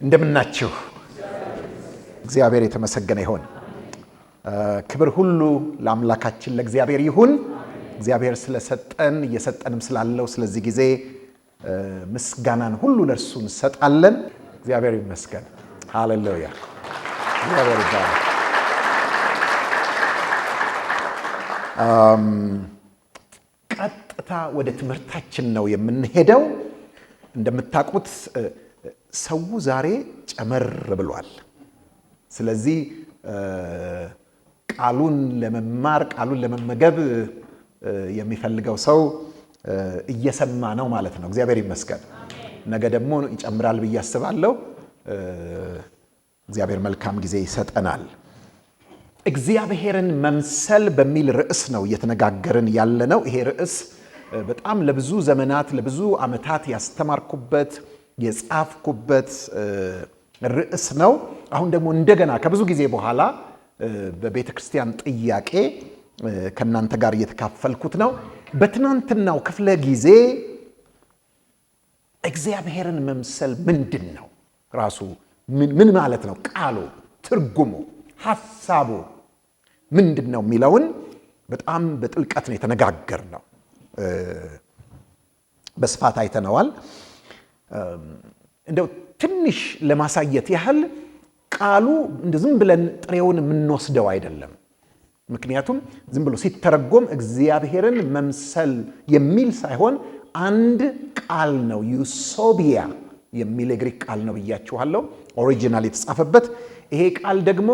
እንደምናችሁ እግዚአብሔር የተመሰገነ ይሁን። ክብር ሁሉ ለአምላካችን ለእግዚአብሔር ይሁን። እግዚአብሔር ስለሰጠን እየሰጠንም ስላለው ስለዚህ ጊዜ ምስጋናን ሁሉ ለእርሱ እንሰጣለን። እግዚአብሔር ይመስገን። ሃሌሉያ። እግዚአብሔር ይባረክ። ቀጥታ ወደ ትምህርታችን ነው የምንሄደው። እንደምታውቁት ሰው ዛሬ ጨመር ብሏል። ስለዚህ ቃሉን ለመማር ቃሉን ለመመገብ የሚፈልገው ሰው እየሰማ ነው ማለት ነው። እግዚአብሔር ይመስገን። ነገ ደግሞ ይጨምራል ብዬ አስባለሁ። እግዚአብሔር መልካም ጊዜ ይሰጠናል። እግዚአብሔርን መምሰል በሚል ርዕስ ነው እየተነጋገርን ያለነው። ይሄ ርዕስ በጣም ለብዙ ዘመናት ለብዙ ዓመታት ያስተማርኩበት የጻፍኩበት ርዕስ ነው። አሁን ደግሞ እንደገና ከብዙ ጊዜ በኋላ በቤተ ክርስቲያን ጥያቄ ከእናንተ ጋር እየተካፈልኩት ነው። በትናንትናው ክፍለ ጊዜ እግዚአብሔርን መምሰል ምንድን ነው? ራሱ ምን ማለት ነው? ቃሉ፣ ትርጉሙ፣ ሐሳቡ ምንድን ነው የሚለውን በጣም በጥልቀት ነው የተነጋገርነው። በስፋት አይተነዋል። እንደው ትንሽ ለማሳየት ያህል ቃሉ ዝም ብለን ጥሬውን የምንወስደው አይደለም። ምክንያቱም ዝም ብሎ ሲተረጎም እግዚአብሔርን መምሰል የሚል ሳይሆን አንድ ቃል ነው። ዩሶቢያ የሚል የግሪክ ቃል ነው ብያችኋለሁ። ኦሪጂናል የተጻፈበት ይሄ ቃል ደግሞ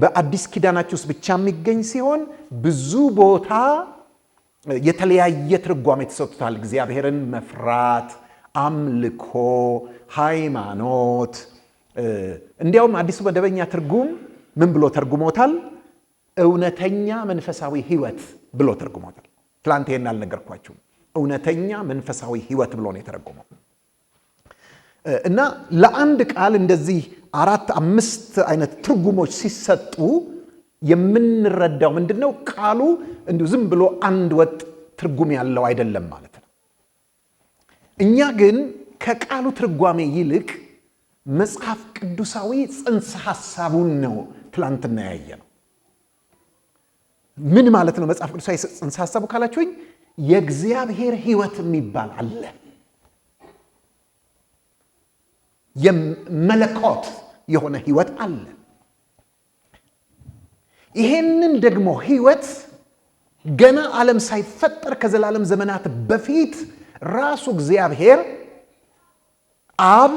በአዲስ ኪዳናችን ውስጥ ብቻ የሚገኝ ሲሆን ብዙ ቦታ የተለያየ ትርጓሜ ተሰጥቶታል። እግዚአብሔርን መፍራት፣ አምልኮ፣ ሃይማኖት። እንዲያውም አዲሱ መደበኛ ትርጉም ምን ብሎ ተርጉሞታል? እውነተኛ መንፈሳዊ ሕይወት ብሎ ተርጉሞታል። ትላንት ይሄን አልነገርኳችሁም? እውነተኛ መንፈሳዊ ሕይወት ብሎ ነው የተረጎመው። እና ለአንድ ቃል እንደዚህ 4-5 አይነት ትርጉሞች ሲሰጡ የምንረዳው ምንድነው? ቃሉ እንዲሁ ዝም ብሎ አንድ ወጥ ትርጉም ያለው አይደለም ማለት ነው። እኛ ግን ከቃሉ ትርጓሜ ይልቅ መጽሐፍ ቅዱሳዊ ጽንሰ ሐሳቡን ነው ትላንትና ያየ ነው። ምን ማለት ነው መጽሐፍ ቅዱሳዊ ጽንሰ ሐሳቡ ካላችሁኝ፣ የእግዚአብሔር ሕይወት የሚባል አለ። የመለኮት የሆነ ሕይወት አለ። ይሄንን ደግሞ ሕይወት ገና ዓለም ሳይፈጠር ከዘላለም ዘመናት በፊት ራሱ እግዚአብሔር አብ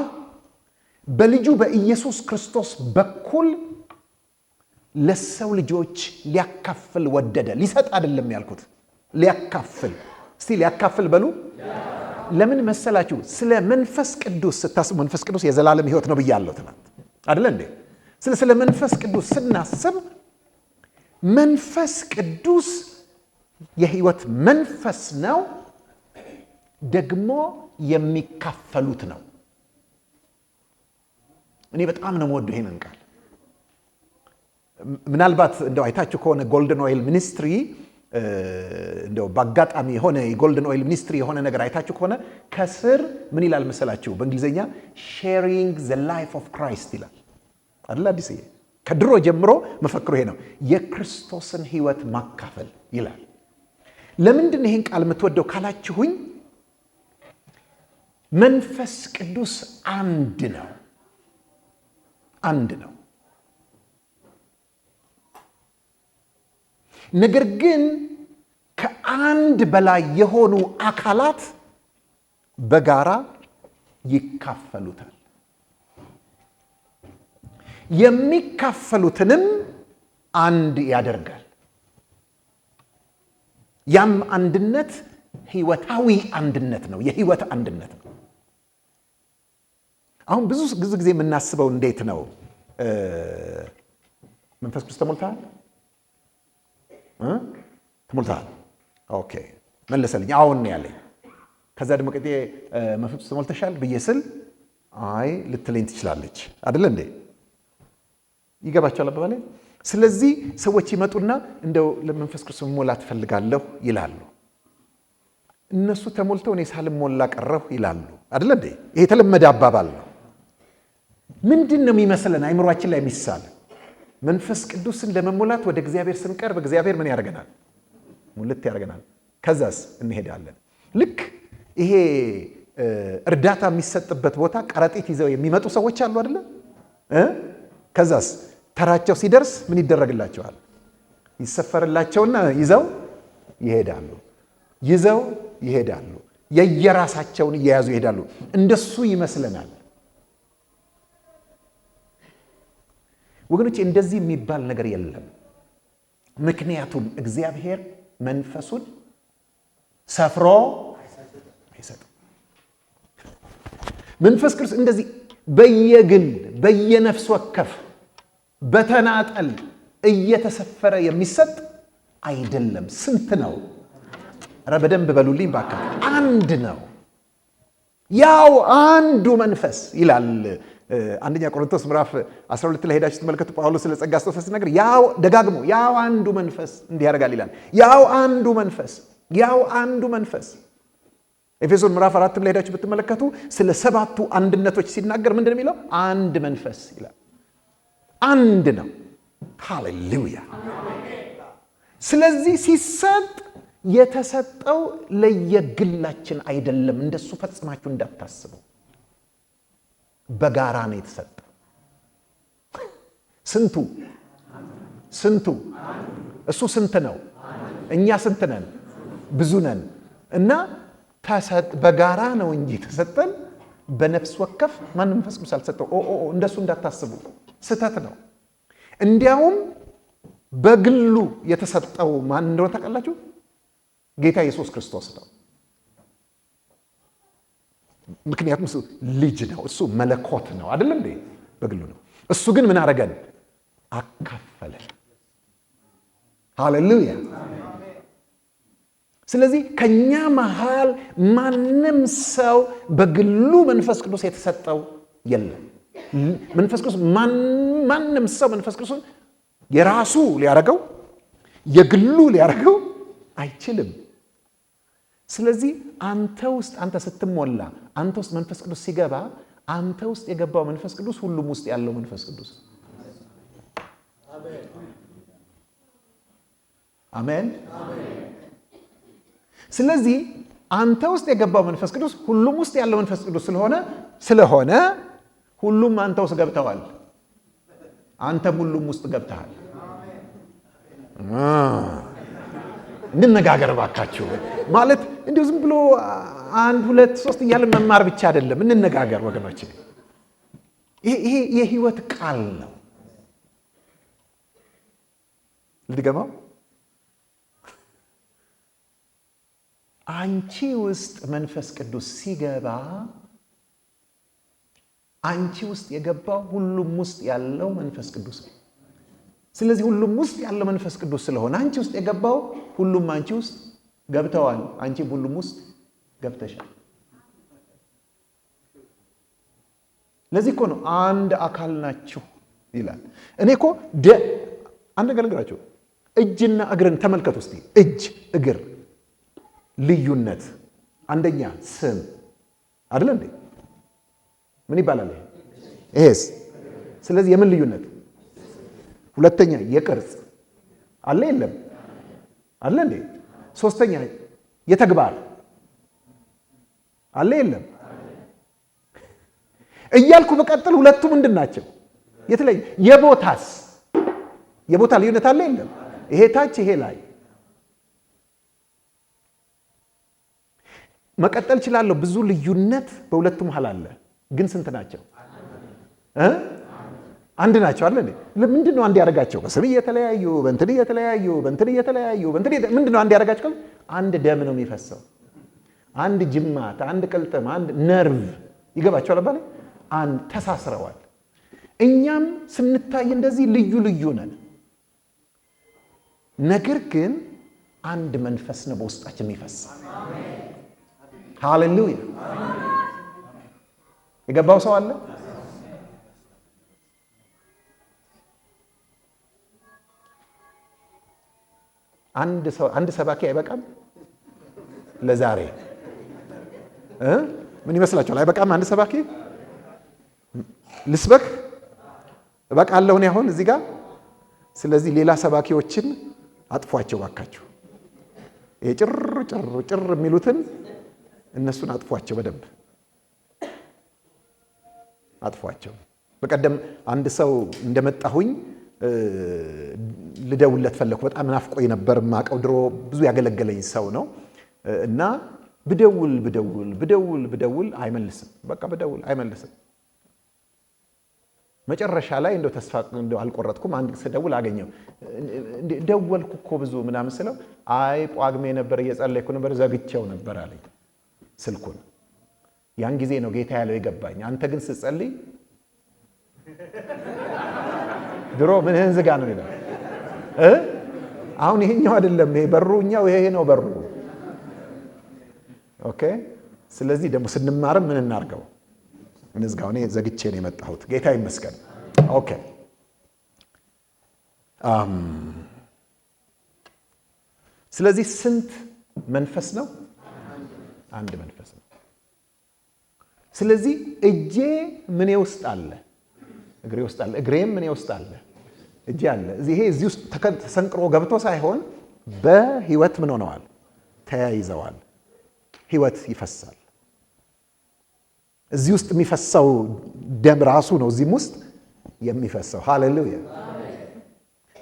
በልጁ በኢየሱስ ክርስቶስ በኩል ለሰው ልጆች ሊያካፍል ወደደ። ሊሰጥ አይደለም ያልኩት፣ ሊያካፍል። እስቲ ሊያካፍል በሉ። ለምን መሰላችሁ? ስለ መንፈስ ቅዱስ ስታስቡ መንፈስ ቅዱስ የዘላለም ሕይወት ነው ብያለሁ ትናንት አይደለ እንዴ? ስለ መንፈስ ቅዱስ ስናስብ መንፈስ ቅዱስ የሕይወት መንፈስ ነው፣ ደግሞ የሚካፈሉት ነው። እኔ በጣም ነው የምወደው ይሄንን ቃል። ምናልባት እንደው አይታችሁ ከሆነ ጎልደን ኦይል ሚኒስትሪ እንደው በአጋጣሚ የሆነ የጎልደን ኦይል ሚኒስትሪ የሆነ ነገር አይታችሁ ከሆነ ከስር ምን ይላል መሰላችሁ? በእንግሊዝኛ ሼሪንግ ዘ ላይፍ ኦፍ ክራይስት ይላል አይደል? አዲስ ከድሮ ጀምሮ መፈክሩ ይሄ ነው፣ የክርስቶስን ሕይወት ማካፈል ይላል። ለምንድን ነው ይሄን ቃል የምትወደው ካላችሁኝ፣ መንፈስ ቅዱስ አንድ ነው። አንድ ነው። ነገር ግን ከአንድ በላይ የሆኑ አካላት በጋራ ይካፈሉታል። የሚካፈሉትንም አንድ ያደርጋል። ያም አንድነት ሕይወታዊ አንድነት ነው። የሕይወት አንድነት ነው። አሁን ብዙ ጊዜ የምናስበው እንዴት ነው? መንፈስ ቅዱስ ተሞልተሃል? ተሞልተሃል? ኦኬ መለሰልኝ። አሁን ነው ያለኝ። ከዛ ደግሞ ቀጤ መንፈስ ቅዱስ ተሞልተሻል ብዬ ስል አይ ልትለኝ ትችላለች አይደለ እንዴ? ይገባቸዋል አባባሌ? ስለዚህ ሰዎች ይመጡና እንደው ለመንፈስ ቅዱስ መሞላት ፈልጋለሁ ይላሉ። እነሱ ተሞልተው እኔ ሳልሞላ ቀረሁ ይላሉ አይደለ እንዴ? ይሄ የተለመደ አባባል ነው። ምንድን ነው የሚመስለን? አይምሯችን ላይ የሚሳል መንፈስ ቅዱስን ለመሞላት ወደ እግዚአብሔር ስንቀርብ እግዚአብሔር ምን ያደርገናል? ሙልት ያደርገናል። ከዛስ እንሄዳለን። ልክ ይሄ እርዳታ የሚሰጥበት ቦታ ከረጢት ይዘው የሚመጡ ሰዎች አሉ አይደለ? ከዛስ ተራቸው ሲደርስ ምን ይደረግላቸዋል? ይሰፈርላቸውና ይዘው ይሄዳሉ። የየራሳቸውን እየያዙ ይሄዳሉ። እንደሱ ይመስለናል ወገኖች። እንደዚህ የሚባል ነገር የለም። ምክንያቱም እግዚአብሔር መንፈሱን ሰፍሮ አይሰጥም። መንፈስ ቅዱስ እንደዚህ በየግል በየነፍስ ወከፍ በተናጠል እየተሰፈረ የሚሰጥ አይደለም። ስንት ነው? ኧረ በደንብ በሉልኝ ባካ። አንድ ነው። ያው አንዱ መንፈስ ይላል አንደኛ ቆሮንቶስ ምዕራፍ 12 ላይ ሄዳችሁ ተመልከቱ። ጳውሎስ ስለ ጸጋ ስጦታ ሲናገር ያው ደጋግሞ ያው አንዱ መንፈስ እንዲህ ያደርጋል ይላል። ያው አንዱ መንፈስ ኤፌሶን ምዕራፍ 4 ላይ ሄዳችሁ ብትመለከቱ ስለ 7ቱ አንድነቶች ሲናገር ምንድን ነው የሚለው? አንድ መንፈስ ይላል። አንድ ነው። ሃሌሉያ። ስለዚህ ሲሰጥ የተሰጠው ለየግላችን አይደለም። እንደሱ ፈጽማችሁ እንዳታስቡ። በጋራ ነው የተሰጠው። ስንቱ እሱ ስንት ነው? እኛ ስንት ነን? ብዙ ነን። እና በጋራ ነው እንጂ ተሰጠን። በነፍስ ወከፍ ማንም መንፈስ ቅዱስ አልሰጠው። እንደሱ እንዳታስቡ፣ ስህተት ነው። እንዲያውም በግሉ የተሰጠው ማን እንደሆነ ታውቃላችሁ? ጌታ ኢየሱስ ክርስቶስ ነው። ምክንያቱም እሱ ልጅ ነው፣ እሱ መለኮት ነው አይደለም እንዴ? በግሉ ነው። እሱ ግን ምን አደረገን? አካፈለን። ሃሌሉያ። ስለዚህ ከኛ መሃል ማንም ሰው በግሉ መንፈስ ቅዱስ የተሰጠው የለም። መንፈስ ቅዱስ ማንም ሰው መንፈስ ቅዱስን የራሱ ሊያረገው የግሉ ሊያረገው አይችልም። ስለዚህ አንተ ስትሞላ፣ አንተ ውስጥ መንፈስ ቅዱስ ሲገባ፣ አንተ ውስጥ የገባው መንፈስ ቅዱስ ሁሉም ውስጥ ያለው መንፈስ ቅዱስ። አሜን። ስለዚህ አንተ ውስጥ የገባው መንፈስ ቅዱስ ሁሉም ውስጥ ያለው መንፈስ ቅዱስ ስለሆነ ሁሉም አንተ ውስጥ ገብተዋል። አንተም ሁሉም ውስጥ ገብተሃል። እንነጋገር ባካችሁ። ማለት እንዲሁ ዝም ብሎ 1 2 3 እያልን መማር ብቻ አይደለም። እንነጋገር ወገኖቼ። ይሄ የህይወት ቃል ነው። ልድገመው። አንቺ ውስጥ መንፈስ ቅዱስ ሲገባ አንቺ ውስጥ የገባው ሁሉም ውስጥ ያለው መንፈስ ቅዱስ ነው። ስለዚህ ሁሉም ውስጥ ያለው መንፈስ ቅዱስ ስለሆነ አንቺ ውስጥ የገባው ሁሉም አንቺ ውስጥ ገብተዋል። አንቺም ሁሉም ውስጥ ገብተሻል። ለዚህ እኮ ነው አንድ አካል ናችሁ ይላል። እኔ እኮ አንድ ነገር ልንገራችሁ። እጅና እግርን ተመልከቱ እስቲ። እጅ እግር ልዩነት፣ አንደኛ ስም አይደል እንዴ? ምን ይባላል ይሄስ? ስለዚህ የምን ልዩነት? ሁለተኛ የቅርጽ አለ የለም? አለ እንዴ? ሶስተኛ የተግባር አለ የለም? እያልኩ በቀጥል ሁለቱ ምንድን ናቸው? የተለየ። የቦታ ልዩነት አለ የለም? ይሄ ታች ይሄ ላይ መቀጠል እችላለሁ። ብዙ ልዩነት በሁለቱ መሃል አለ። ግን ስንት ናቸው? አንድ ናቸው አለ እንዴ? ምንድን ነው አንድ ያደርጋቸው? በስም እየተለያዩ በእንትን እየተለያዩ ምንድን ነው አንድ ያደርጋቸው? አንድ ደም ነው የሚፈሰው። አንድ ጅማት፣ አንድ ቅልጥም፣ አንድ ነርቭ ይገባቸዋል አባለ አንድ ተሳስረዋል። እኛም ስንታይ እንደዚህ ልዩ ልዩ ነን። ነገር ግን አንድ መንፈስ ነው በውስጣችን የሚፈሰው። ሃሌሉያ። የገባው ሰው አለ? አንድ ሰባኪ አይበቃም? ለዛሬ ምን ይመስላችኋል? አይበቃም አንድ ሰባኪ? ልስበክ እበቃለሁ እኔ አሁን እዚህ ጋር። ስለዚህ ሌላ ሰባኪዎችን አጥፏቸው ባካችሁ። የጭር ጭር ጭር የሚሉትን እነሱን አጥፏቸው፣ በደንብ አጥፏቸው። በቀደም አንድ ሰው እንደመጣሁኝ ልደውለት ፈለኩ። በጣም ናፍቆኝ ነበር። ማቀው ድሮ ብዙ ያገለገለኝ ሰው ነው እና ብደውል አይመልስም። በቃ ብደውል አይመልስም። መጨረሻ ላይ እንደው ተስፋ እንደው አልቆረጥኩም። አንድ ስደውል አገኘው። ደወልኩ እኮ ብዙ ምናምን ስለው አይ ጳጉሜ ነበር እየጸለይኩ ነበር ዘግቼው ነበር አለኝ ስልኩን። ያን ጊዜ ነው ጌታ ያለው የገባኝ። አንተ ግን ስትጸልይ ድሮ ምንህን ዝጋ ነው ይላል። አሁን ይሄኛው አይደለም ይሄ በሩኛው ይሄ ነው በሩ። ኦኬ። ስለዚህ ደግሞ ስንማርም ምን እናርገው? እንዝጋው። እኔ ዘግቼ ነው የመጣሁት። ጌታ ይመስገን። ኦኬ። ስለዚህ ስንት መንፈስ ነው? አንድ መንፈስ ነው። ስለዚህ እጄ ምኔ ውስጥ አለ? እግሬ ውስጥ አለ። እግሬም ምኔ ውስጥ አለ? እጄ አለ። ይሄ እዚህ ውስጥ ተሰንቅሮ ገብቶ ሳይሆን በህይወት ምን ሆነዋል? ተያይዘዋል። ህይወት ይፈሳል። እዚህ ውስጥ የሚፈሰው ደም ራሱ ነው እዚህም ውስጥ የሚፈሰው። ሃሌሉያ።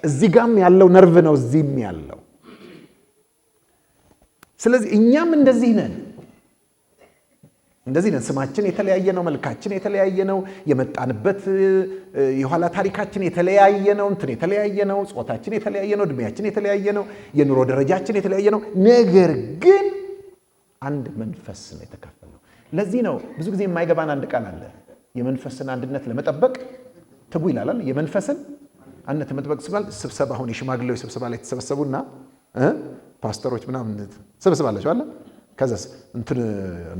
እዚህ ጋም ያለው ነርቭ ነው እዚህም ያለው። ስለዚህ እኛም እንደዚህ ነን። ስማችን የተለያየ ነው፣ መልካችን የተለያየ ነው፣ የመጣንበት የኋላ ታሪካችን የተለያየ ነው፣ የተለያየ ነው፣ ጾታችን የተለያየ ነው፣ እድሜያችን የተለያየ ነው፣ የኑሮ ደረጃችን የተለያየ ነው። ነገር ግን አንድ መንፈስ ነው የተከፈለው። ለዚህ ነው ብዙ ጊዜ የማይገባን አንድ ቃል አለ። የመንፈስን አንድነት ለመጠበቅ ትጉ ይላል። የመንፈስን አንድነት ለመጠበቅ ሲባል ስብሰባ፣ አሁን የሽማግሌዎች ስብሰባ ላይ ተሰበሰቡና ፓስተሮች ምናምን ሰብስባላችሁ አለ። ከዛስ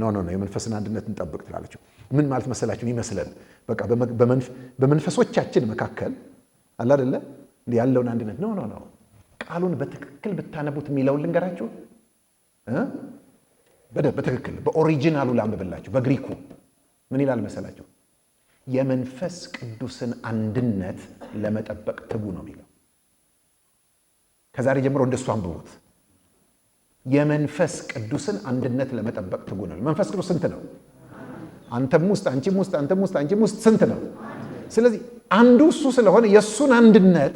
ኖ የመንፈስን አንድነት እንጠብቅ ትላለችው። ምን ማለት መሰላችሁ ይመስላል? በቃ በመንፈሶቻችን መካከል አለ አይደለ ያለውን አንድነት ኖ ቃሉን በትክክል ብታነቡት የሚለውን ልንገራችሁ። በትክክል በኦሪጂናሉ ላንብብላችሁ። በግሪኩ ምን ይላል መሰላችሁ? የመንፈስ ቅዱስን አንድነት ለመጠበቅ ትጉ ነው የሚለው። ከዛሬ ጀምሮ እንደሱ አንብቡት። የመንፈስ ቅዱስን አንድነት ለመጠበቅ ትጉ ነው። መንፈስ ቅዱስ ስንት ነው? አንተም ውስጥ አንቺም ውስጥ አንተም ውስጥ አንቺም ውስጥ ስንት ነው? ስለዚህ አንዱ እሱ ስለሆነ የእሱን አንድነት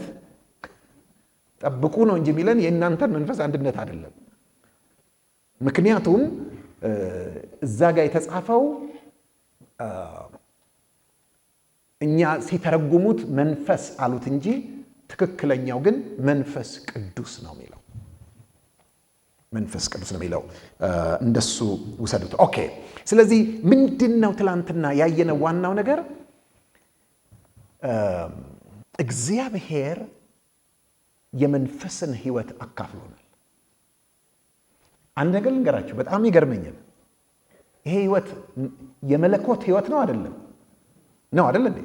ጠብቁ ነው እንጂ የሚለን የእናንተን መንፈስ አንድነት አይደለም። ምክንያቱም እዛ ጋር የተጻፈው እኛ ሲተረጉሙት መንፈስ አሉት እንጂ ትክክለኛው ግን መንፈስ ቅዱስ ነው የሚለው። መንፈስ ቅዱስ ነው የሚለው። እንደሱ ውሰዱት። ኦኬ። ስለዚህ ምንድነው ትላንትና ያየነው ዋናው ነገር? እግዚአብሔር የመንፈስን ህይወት አካፍሎናል። አንድ ነገር ልንገራችሁ፣ በጣም ይገርመኛል። ይሄ ህይወት የመለኮት ህይወት ነው አይደለም? ነው አይደል እንዴ?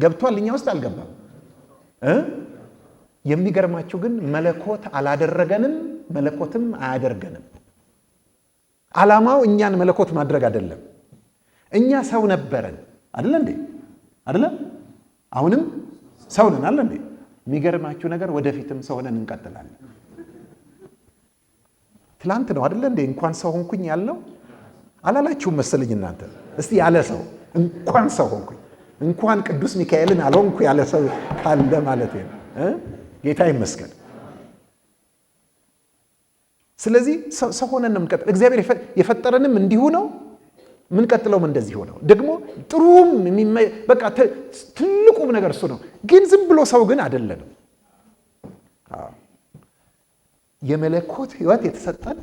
ገብቷል? እኛ ውስጥ አልገባም። የሚገርማችሁ ግን መለኮት አላደረገንም፣ መለኮትም አያደርገንም። ዓላማው እኛን መለኮት ማድረግ አይደለም። እኛ ሰው ነበረን አይደል እንዴ? አይደለም? አሁንም ሰው ነን አይደል እንዴ? የሚገርማችሁ ነገር ወደፊትም ሰው ሆነን እንቀጥላለን። ትላንት ነው አይደል እንዴ እንኳን ሰው ሆንኩኝ ያለው? አላላችሁም መሰለኝ እናንተ። እስቲ ያለ ሰው እንኳን ሰው ሆንኩኝ፣ እንኳን ቅዱስ ሚካኤልን አልሆንኩ ያለ ሰው ካለ ማለት ነው። ጌታ ይመስገን። ስለዚህ ሰው ሆነን ነው የምንቀጥለው። እግዚአብሔር የፈጠረንም እንዲሁ ነው፣ የምንቀጥለውም እንደዚሁ ነው። ደግሞ ጥሩም በቃ ትልቁም ነገር እሱ ነው። ግን ዝም ብሎ ሰው ግን አይደለንም። የመለኮት ህይወት የተሰጠን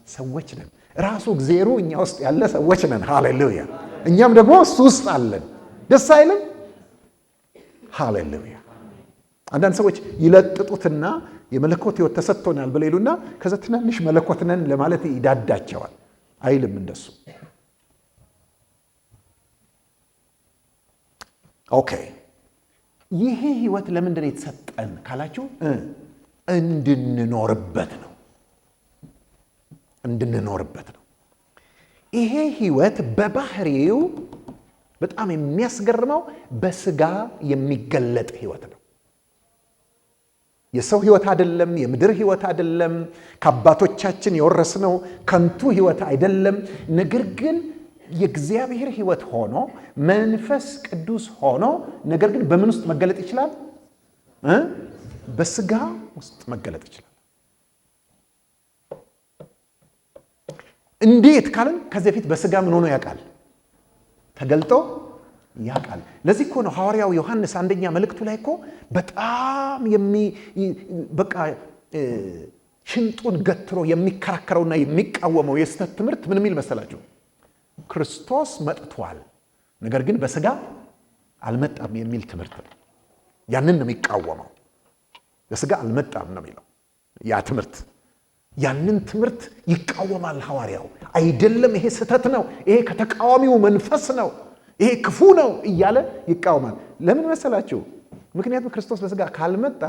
ሰዎች ነን። ራሱ እግዚአብሔር እኛ ውስጥ ያለ ሰዎች ነን። ሃሌሉያ። እኛም ደግሞ እሱ ውስጥ አለን። ደስ አይልም? ሃሌሉያ። አንዳንድ ሰዎች ይለጥጡትና የመለኮት ህይወት ተሰጥቶናል ብለው ይሉና ከዛ ትናንሽ መለኮት ነን ለማለት ይዳዳቸዋል። አይልም እንደሱ። ኦኬ። ይሄ ህይወት ለምንድን ነው የተሰጠን ካላችሁ እንድንኖርበት ነው። እንድንኖርበት ነው። ይሄ ህይወት በባህሪው በጣም የሚያስገርመው በስጋ የሚገለጥ ህይወት ነው። የሰው ህይወት አይደለም፣ የምድር ህይወት አይደለም፣ ከአባቶቻችን የወረስነው ከንቱ ህይወት አይደለም። ነገር ግን የእግዚአብሔር ህይወት ሆኖ መንፈስ ቅዱስ ሆኖ ነገር ግን በምን ውስጥ መገለጥ ይችላል? በስጋ ውስጥ መገለጥ ይችላል። እንዴት ካልን ከዚህ በፊት በስጋ ምን ሆኖ ያውቃል? ተገልጦ ያውቃል። ለዚህ እኮ ነው ሐዋርያው ዮሐንስ አንደኛ መልእክቱ ላይ እኮ በጣም በቃ ሽንጡን ገትሮ የሚከራከረውና የሚቃወመው የስተት ትምህርት ምን የሚል መሰላችሁ? ክርስቶስ መጥቷል ነገር ግን በስጋ አልመጣም የሚል ትምህርት ነው። ያንን ነው የሚቃወመው። በስጋ አልመጣም ነው የሚለው ያ ትምህርት። ያንን ትምህርት ይቃወማል ሐዋርያው። አይደለም፣ ይሄ ስተት ነው፣ ይሄ ከተቃዋሚው መንፈስ ነው፣ ይሄ ክፉ ነው እያለ ይቃወማል። ለምን መሰላችሁ? ምክንያቱም ክርስቶስ በስጋ ካልመጣ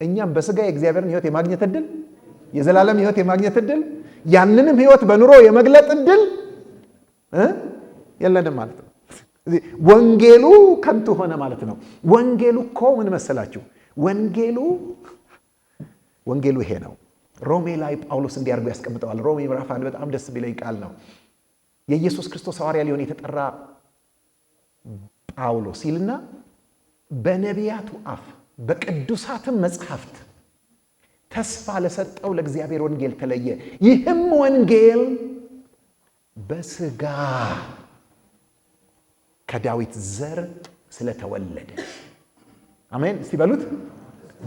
እኛም በስጋ የእግዚአብሔርን ህይወት የማግኘት እድል፣ የዘላለም ህይወት የማግኘት እድል፣ ያንንም ህይወት በኑሮ የመግለጥ እድል የለንም ማለት ነው። ወንጌሉ ከንቱ ሆነ ማለት ነው። ወንጌሉ እኮ ምን መሰላችሁ? ወንጌሉ ይሄ ነው። ሮሜ ላይ ጳውሎስ እንዲያርጉ ያስቀምጠዋል። ሮሜ ምዕራፍ 1 በጣም ደስ ቢለኝ ቃል ነው። የኢየሱስ ክርስቶስ ሐዋርያ ሊሆን የተጠራ ጳውሎስ ይልና በነቢያቱ አፍ በቅዱሳትም መጽሐፍት ተስፋ ለሰጠው ለእግዚአብሔር ወንጌል ተለየ። ይህም ወንጌል በስጋ ከዳዊት ዘር ስለተወለደ። አሜን እስቲ በሉት።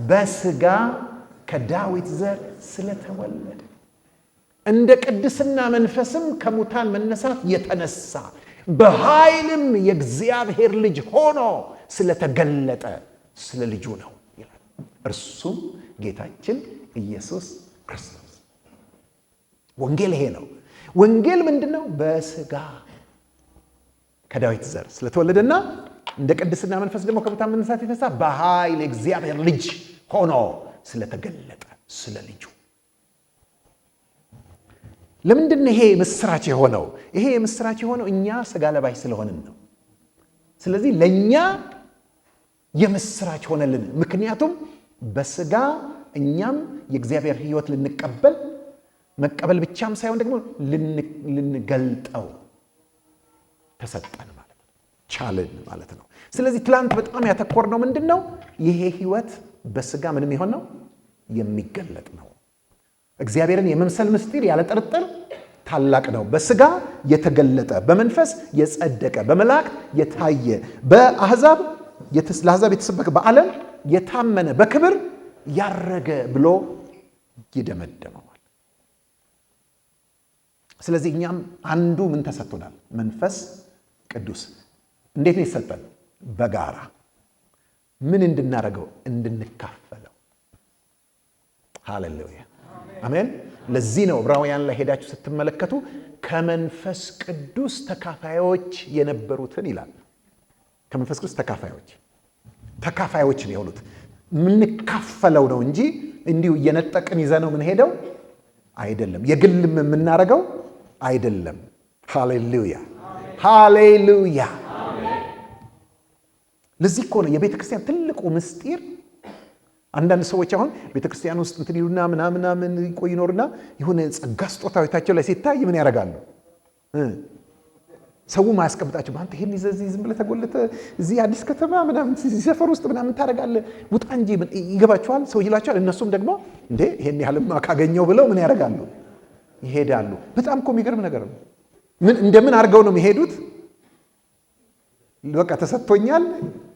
በስጋ ከዳዊት ዘር ስለተወለደ እንደ ቅድስና መንፈስም ከሙታን መነሳት የተነሳ በኃይልም የእግዚአብሔር ልጅ ሆኖ ስለተገለጠ ስለ ልጁ ነው ይላል። እርሱም ጌታችን ኢየሱስ ክርስቶስ። ወንጌል ይሄ ነው። ወንጌል ምንድነው? በስጋ ከዳዊት ዘር ስለተወለደና እንደ ቅድስና መንፈስ ደግሞ ከሙታን መነሳት የተነሳ በኃይል የእግዚአብሔር ልጅ ሆኖ ስለተገለጠ ስለ ልጁ። ለምንድን ነው ይሄ ምስራች የሆነው? ይሄ ምስራች የሆነው እኛ ስጋ ለባሽ ስለሆንን ነው። ስለዚህ ለኛ የምስራች ሆነልን። ምክንያቱም በስጋ እኛም የእግዚአብሔር ሕይወት ልንቀበል መቀበል ብቻም ሳይሆን ደግሞ ልንገልጠው ተሰጠን ማለት ነው። ቻልን ማለት ነው። ስለዚህ ትላንት በጣም ያተኮርነው ምንድነው? ይሄ ሕይወት በስጋ ምንም ይሆን ነው የሚገለጥ ነው። እግዚአብሔርን የመምሰል ምስጢር ያለ ጥርጥር ታላቅ ነው። በስጋ የተገለጠ፣ በመንፈስ የጸደቀ፣ በመላእክት የታየ፣ ለአሕዛብ የተሰበከ፣ በዓለም የታመነ፣ በክብር ያረገ ብሎ ይደመደመዋል። ስለዚህ እኛም አንዱ ምን ተሰጥቶናል? መንፈስ ቅዱስ። እንዴት ነው የተሰጠን? በጋራ ምን እንድናረገው? እንድንካፈለው። ሃሌሉያ አሜን። ለዚህ ነው ዕብራውያን ላይ ሄዳችሁ ስትመለከቱ ከመንፈስ ቅዱስ ተካፋዮች የነበሩትን ይላል። ከመንፈስ ቅዱስ ተካፋዮች ነው የሆኑት። የምንካፈለው ነው እንጂ እንዲሁ እየነጠቅን ይዘነው ምን ሄደው አይደለም። የግልም የምናረገው አይደለም። ሃሌሉያ ሃሌሉያ። ለዚህ እኮ ነው የቤተ ክርስቲያን ትልቁ ምስጢር። አንዳንድ ሰዎች አሁን ቤተ ክርስቲያን ውስጥ እንትን ይሉና ምናምን ይቆይ ይኖርና የሆነ ጸጋ ስጦታዎቻቸው ላይ ሲታይ ምን ያደርጋሉ? ሰው ማያስቀምጣቸው። አንተ ይሄን ይዘህ ዝም ብለህ ተጎልተ እዚህ አዲስ ከተማ ምናምን ሰፈር ውስጥ ምናምን ታደርጋለህ፣ ውጣ እንጂ ይገባቸዋል። ሰው ይላቸዋል። እነሱም ደግሞ እንዴ ይሄን ያህልማ ካገኘው ብለው ምን ያደርጋሉ? ይሄዳሉ። በጣም እኮ የሚገርም ነገር ነው። እንደምን አድርገው ነው የሚሄዱት? በቃ ተሰጥቶኛል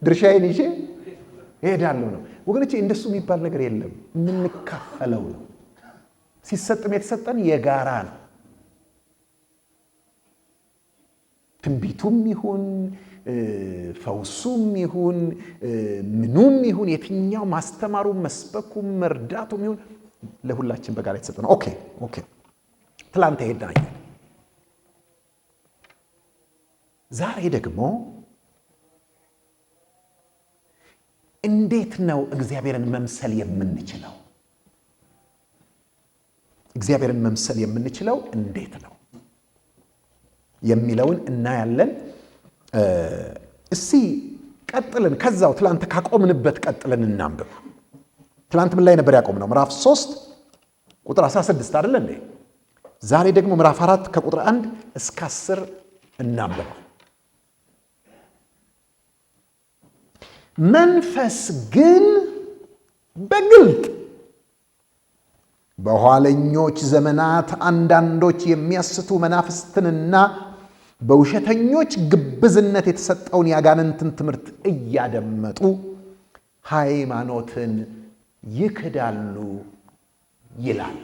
ድርሻዬን ይዤ እሄዳለሁ ነው። ወገኖቼ እንደሱ የሚባል ነገር የለም። የምንካፈለው ነው። ሲሰጥም የተሰጠን የጋራ ነው። ትንቢቱም ይሁን ፈውሱም ይሁን ምኑም ይሁን የትኛው ማስተማሩም መስበኩም መርዳቱም ይሁን ለሁላችን በጋራ የተሰጠ ነው። ኦኬ ትላንት ሄድናል። ዛሬ ደግሞ እንዴት ነው እግዚአብሔርን መምሰል የምንችለው? እግዚአብሔርን መምሰል የምንችለው እንዴት ነው የሚለውን እናያለን። እስቲ ቀጥልን ከዛው ትላንት ካቆምንበት ቀጥልን እናንብብ። ትላንት ምን ላይ ነበር ያቆምነው? ምዕራፍ 3 ቁጥር 16 አይደል እንዴ? ዛሬ ደግሞ ምዕራፍ 4 ከቁጥር 1 እስከ 10 እናንብበው። መንፈስ ግን በግልጥ በኋለኞች ዘመናት አንዳንዶች የሚያስቱ መናፍስትንና በውሸተኞች ግብዝነት የተሰጠውን ያጋንንትን ትምህርት እያደመጡ ሃይማኖትን ይክዳሉ ይላል።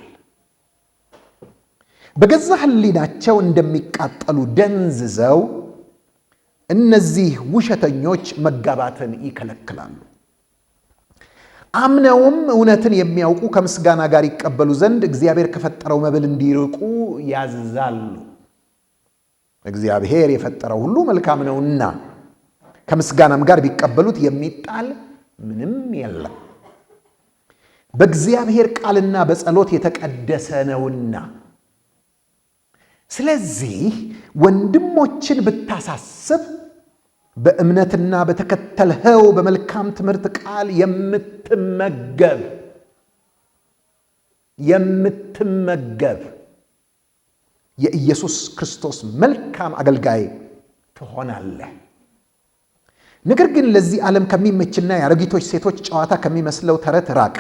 በገዛ ሕሊናቸው እንደሚቃጠሉ ደንዝዘው እነዚህ ውሸተኞች መጋባትን ይከለክላሉ። አምነውም እውነትን የሚያውቁ ከምስጋና ጋር ይቀበሉ ዘንድ እግዚአብሔር ከፈጠረው መብል እንዲርቁ ያዛሉ። እግዚአብሔር የፈጠረው ሁሉ መልካም ነውና ከምስጋናም ጋር ቢቀበሉት የሚጣል ምንም የለም። በእግዚአብሔር ቃልና በጸሎት የተቀደሰ ነውና። ስለዚህ ወንድሞችን ብታሳስብ በእምነትና በተከተልኸው በመልካም ትምህርት ቃል የምትመገብ የኢየሱስ ክርስቶስ መልካም አገልጋይ ትሆናለህ። ነገር ግን ለዚህ ዓለም ከሚመችና የአሮጊቶች ሴቶች ጨዋታ ከሚመስለው ተረት ራቅ።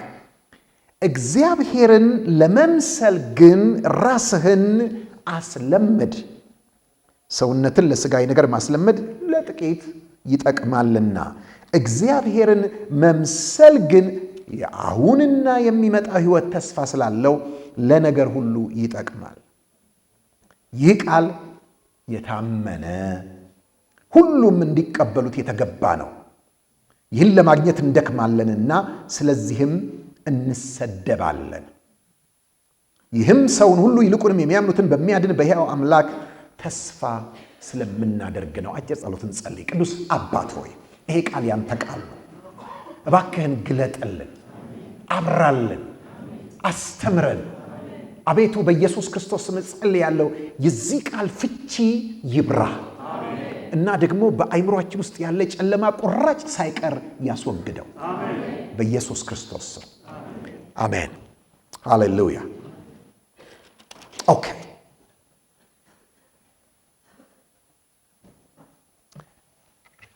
እግዚአብሔርን ለመምሰል ግን ራስህን አስለምድ። ሰውነትን ለሥጋዊ ነገር ማስለመድ ለጥቂት ይጠቅማልና፣ እግዚአብሔርን መምሰል ግን የአሁንና የሚመጣው ሕይወት ተስፋ ስላለው ለነገር ሁሉ ይጠቅማል። ይህ ቃል የታመነ ሁሉም እንዲቀበሉት የተገባ ነው። ይህን ለማግኘት እንደክማለንና ስለዚህም እንሰደባለን። ይህም ሰውን ሁሉ ይልቁንም የሚያምኑትን በሚያድን በሕያው አምላክ ተስፋ ስለምናደርግ ነው። አጭር ጸሎት እንጸልይ። ቅዱስ አባት ሆይ ይሄ ቃል ያንተ ቃል ነው። እባክህን ግለጥልን፣ አብራልን፣ አስተምረን። አቤቱ በኢየሱስ ክርስቶስ ስም ጸልያለሁ። የዚህ ቃል ፍቺ ይብራ እና ደግሞ በአይምሮአችን ውስጥ ያለ ጨለማ ቁራጭ ሳይቀር ያስወግደው በኢየሱስ ክርስቶስ ስም አሜን። ሃሌሉያ። ኦኬ፣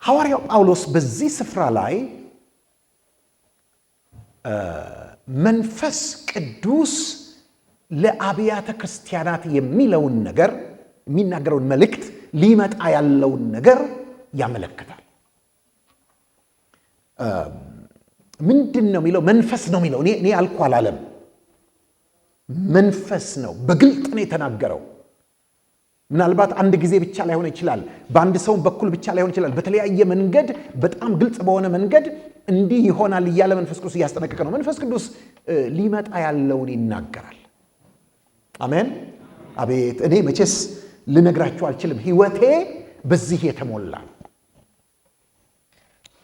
ሐዋርያው ጳውሎስ በዚህ ስፍራ ላይ መንፈስ ቅዱስ ለአብያተ ክርስቲያናት የሚለውን ነገር የሚናገረውን መልእክት ሊመጣ ያለውን ነገር ያመለክታል። ምንድን ነው የሚለው? መንፈስ ነው የሚለው። እኔ አልኩ አላለም። መንፈስ ነው። በግልጥ ነው የተናገረው። ምናልባት አንድ ጊዜ ብቻ ላይሆን ይችላል፣ በአንድ ሰው በኩል ብቻ ላይሆን ይችላል። በተለያየ መንገድ፣ በጣም ግልጽ በሆነ መንገድ እንዲህ ይሆናል እያለ መንፈስ ቅዱስ እያስጠነቀቀ ነው። መንፈስ ቅዱስ ሊመጣ ያለውን ይናገራል። አሜን። አቤት! እኔ መቼስ ልነግራችሁ አልችልም። ሕይወቴ በዚህ የተሞላ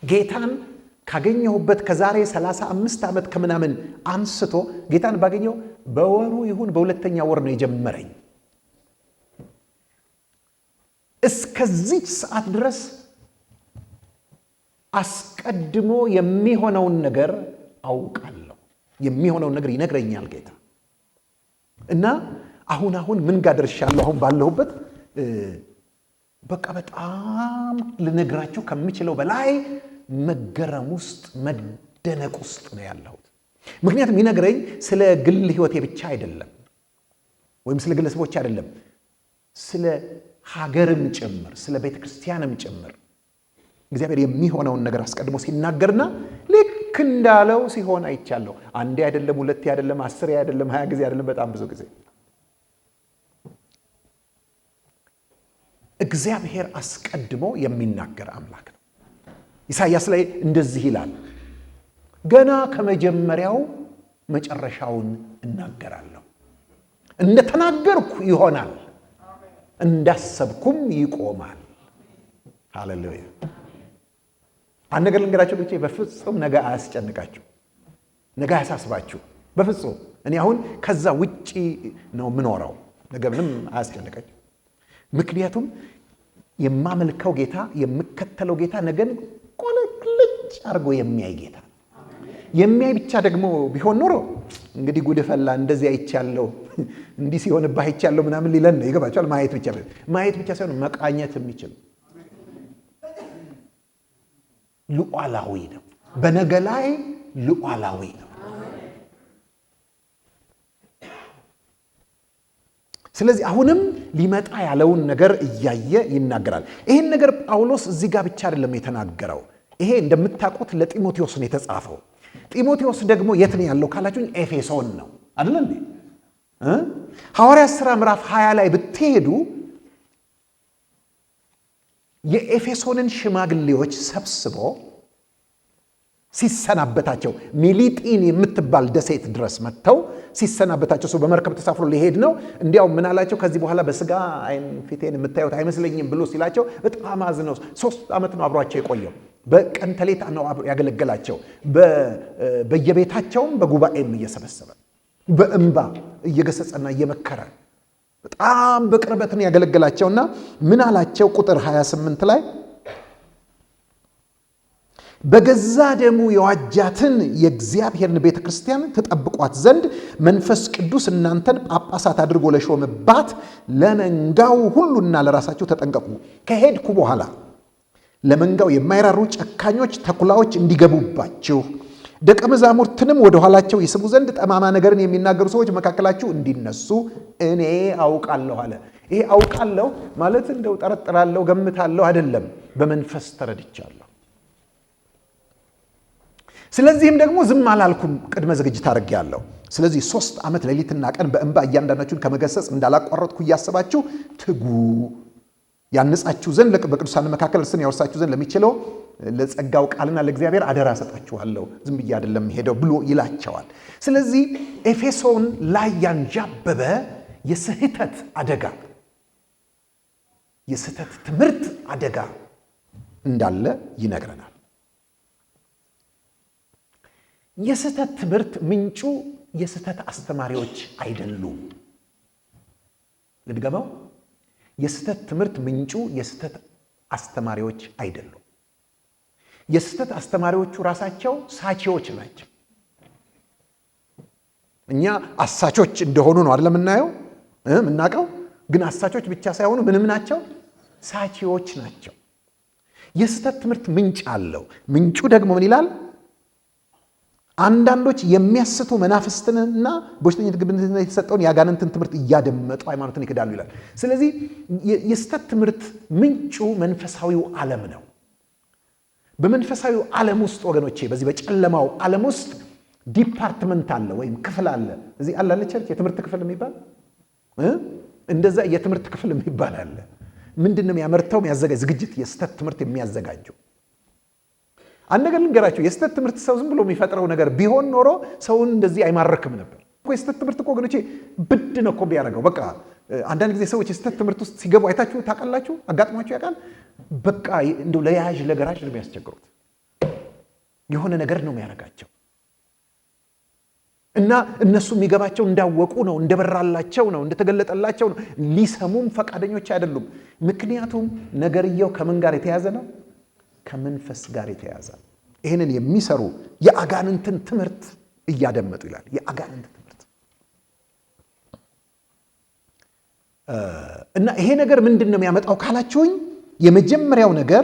ጌታን ካገኘሁበት ከዛሬ 35 ዓመት ከምናምን አንስቶ ጌታን ባገኘው በወሩ ይሁን በሁለተኛ ወር ነው የጀመረኝ። እስከዚህ ሰዓት ድረስ አስቀድሞ የሚሆነውን ነገር አውቃለሁ። የሚሆነውን ነገር ይነግረኛል ጌታ እና አሁን ምን ጋር ደርሻለሁ? አሁን ባለሁበት በቃ በጣም ልነግራችሁ ከምችለው በላይ መገረም ውስጥ መደነቅ ውስጥ ነው ያለሁት። ምክንያቱም ይነግረኝ ስለ ግል ሕይወቴ ብቻ አይደለም፣ ወይም ስለ ግለሰቦች አይደለም፣ ስለ ሀገርም ጭምር፣ ስለ ቤተ ክርስቲያንም ጭምር እግዚአብሔር የሚሆነውን ነገር አስቀድሞ ሲናገርና ልክ እንዳለው ሲሆን አይቻለሁ። አንዴ አይደለም፣ ሁለቴ አይደለም፣ 10 አይደለም፣ 20 ጊዜ አይደለም፣ በጣም ብዙ ጊዜ እግዚአብሔር አስቀድሞ የሚናገር አምላክ ነው። ኢሳይያስ ላይ እንደዚህ ይላል፣ ገና ከመጀመሪያው መጨረሻውን እናገራለሁ፣ እንደተናገርኩ ይሆናል፣ እንዳሰብኩም ይቆማል። ሃሌሉያ። አንድ ነገር ልንገራችሁ ብቻ፣ በፍጹም ነገ አያስጨንቃችሁ፣ ነገ አያሳስባችሁ በፍጹም። እኔ አሁን ከዛ ውጪ ነው የምኖረው። ነገ ምንም አያስጨንቃችሁ። ምክንያቱም የማመልከው ጌታ የምከተለው ጌታ ነገን ቆለቅልጭ አድርጎ የሚያይ ጌታ የሚያይ ብቻ ደግሞ ቢሆን ኖሮ እንግዲህ ጉድ ፈላ እንደዚህ አይቻለሁ እንዲህ ሲሆንብህ አይቻለሁ ምናምን ሊለን ነው። ይገባችኋል? ማየት ብቻ ሳይሆን መቃኘት የሚችል ሉዓላዊ ነው። በነገ ላይ ሉዓላዊ ነው። ስለዚህ አሁንም ሊመጣ ያለውን ነገር እያየ ይናገራል። ይሄን ነገር ጳውሎስ እዚህ ጋር ብቻ አይደለም የተናገረው። ይሄ እንደምታውቁት ለጢሞቴዎስ ነው የተጻፈው። ጢሞቴዎስ ደግሞ የት ነው ያለው ካላችሁኝ ኤፌሶን ነው አይደል እንዴ? ሐዋርያት ሥራ ምዕራፍ 20 ላይ ብትሄዱ የኤፌሶንን ሽማግሌዎች ሰብስቦ ሲሰናበታቸው ሚሊጢን የምትባል ደሴት ድረስ መጥተው ሲሰናበታቸው ሰው በመርከብ ተሳፍሮ ሊሄድ ነው። እንዲያው ምን አላቸው? ከዚህ በኋላ በስጋ አይን ፊቴን የምታዩት አይመስለኝም ብሎ ሲላቸው በጣም አዝነው 3 ዓመት ነው አብሯቸው የቆየው። በቀን ተሌት ነው ያገለገላቸው። በየቤታቸውም በጉባኤም እየሰበሰበ በእንባ እየገሰጸና እየመከረ በጣም በቅርበት ነው ያገለገላቸውና ምን አላቸው? ቁጥር 28 ላይ በገዛ ደሙ የዋጃትን የእግዚአብሔርን ቤተ ክርስቲያን ተጠብቋት ዘንድ መንፈስ ቅዱስ እናንተን ጳጳሳት አድርጎ ለሾመባት ለመንጋው ሁሉና ለራሳችሁ ተጠንቀቁ። ከሄድኩ በኋላ ለመንጋው የማይራሩ ጨካኞች ተኩላዎች እንዲገቡባችሁ ደቀ መዛሙርትንም ወደ ኋላቸው ይስቡ ዘንድ ጠማማ ነገርን የሚናገሩ ሰዎች መካከላችሁ እንዲነሱ እኔ አውቃለሁ አለ። ይሄ አውቃለሁ ማለት እንደው ጠረጥራለሁ ገምታለሁ አይደለም፣ በመንፈስ ተረድቻለሁ። ስለዚህም ደግሞ ዝም አላልኩም፣ ቅድመ ዝግጅት አድርጌያለሁ። ስለዚህ 3 ዓመት ሌሊትና ቀን በእንባ እያንዳንዳችሁን ከመገሰጽ እንዳላቋረጥኩ እያሰባችሁ ትጉ። ያንጻችሁ ዘንድ በቅዱሳን መካከል እርስን ያወርሳችሁ ዘንድ ለሚችለው ለጸጋው ቃልና ለእግዚአብሔር አደራ ሰጣችኋለሁ፣ ዝም ብዬ አይደለም ሄደው ብሎ ይላቸዋል። ስለዚህ ኤፌሶን ላይ ያንዣበበ የስህተት አደጋ፣ የስህተት ትምህርት አደጋ እንዳለ ይነግረናል። የስህተት ትምህርት ምንጩ የስህተት አስተማሪዎች አይደሉም። ልድገመው። የስህተት ትምህርት ምንጩ የስህተት አስተማሪዎች አይደሉም። የስህተት አስተማሪዎቹ ራሳቸው ሳቺዎች ናቸው። እኛ አሳቾች እንደሆኑ ነው አይደለም የምናውቀው፣ ግን አሳቾች ብቻ ሳይሆኑ ምንም ናቸው፣ ሳቺዎች ናቸው። የስህተት ትምህርት ምንጭ አለው። ምንጩ ደግሞ ምን ይላል? አንዳንዶች የሚያስቱ መናፍስትንና በሽተኝነት ግብዝነት የተሰጠውን የአጋንንትን ትምህርት እያደመጡ ሃይማኖትን ይክዳሉ ይላል። ስለዚህ የስህተት ትምህርት ምንጩ መንፈሳዊው ዓለም ነው። በመንፈሳዊው ዓለም ውስጥ ወገኖቼ፣ በዚህ በጨለማው ዓለም ውስጥ ዲፓርትመንት አለ ወይም ክፍል አለ። እዚህ አለ ቸርች የትምህርት ክፍል የሚባል እንደዛ የትምህርት ክፍል የሚባል አለ። ምንድነው የሚያመርተው? የሚያዘጋጅ ዝግጅት፣ የስህተት ትምህርት የሚያዘጋጀው። አንድ ነገር ልንገራችሁ፣ የስህተት ትምህርት ሰው ዝም ብሎ የሚፈጥረው ነገር ቢሆን ኖሮ ሰውን እንደዚህ አይማርክም ነበር። የስህተት ትምህርት እኮ ወገኖቼ ብድ ነው እኮ ቢያደርገው። በቃ አንዳንድ ጊዜ ሰዎች የስህተት ትምህርት ውስጥ ሲገቡ አይታችሁ ታውቃላችሁ? አጋጥሟችሁ ያውቃል? በቃ እንደው ለያዥ ለገራዥ ነው የሚያስቸግሩት። የሆነ ነገር ነው የሚያደርጋቸው እና እነሱ የሚገባቸው እንዳወቁ ነው፣ እንደበራላቸው ነው፣ እንደተገለጠላቸው ነው። ሊሰሙም ፈቃደኞች አይደሉም። ምክንያቱም ነገርየው ከምን ጋር የተያዘ ነው? ከመንፈስ ጋር የተያዘ። ይህንን የሚሰሩ የአጋንንትን ትምህርት እያደመጡ ይላል። የአጋንንት ትምህርት እና ይሄ ነገር ምንድን ነው የሚያመጣው ካላችሁኝ፣ የመጀመሪያው ነገር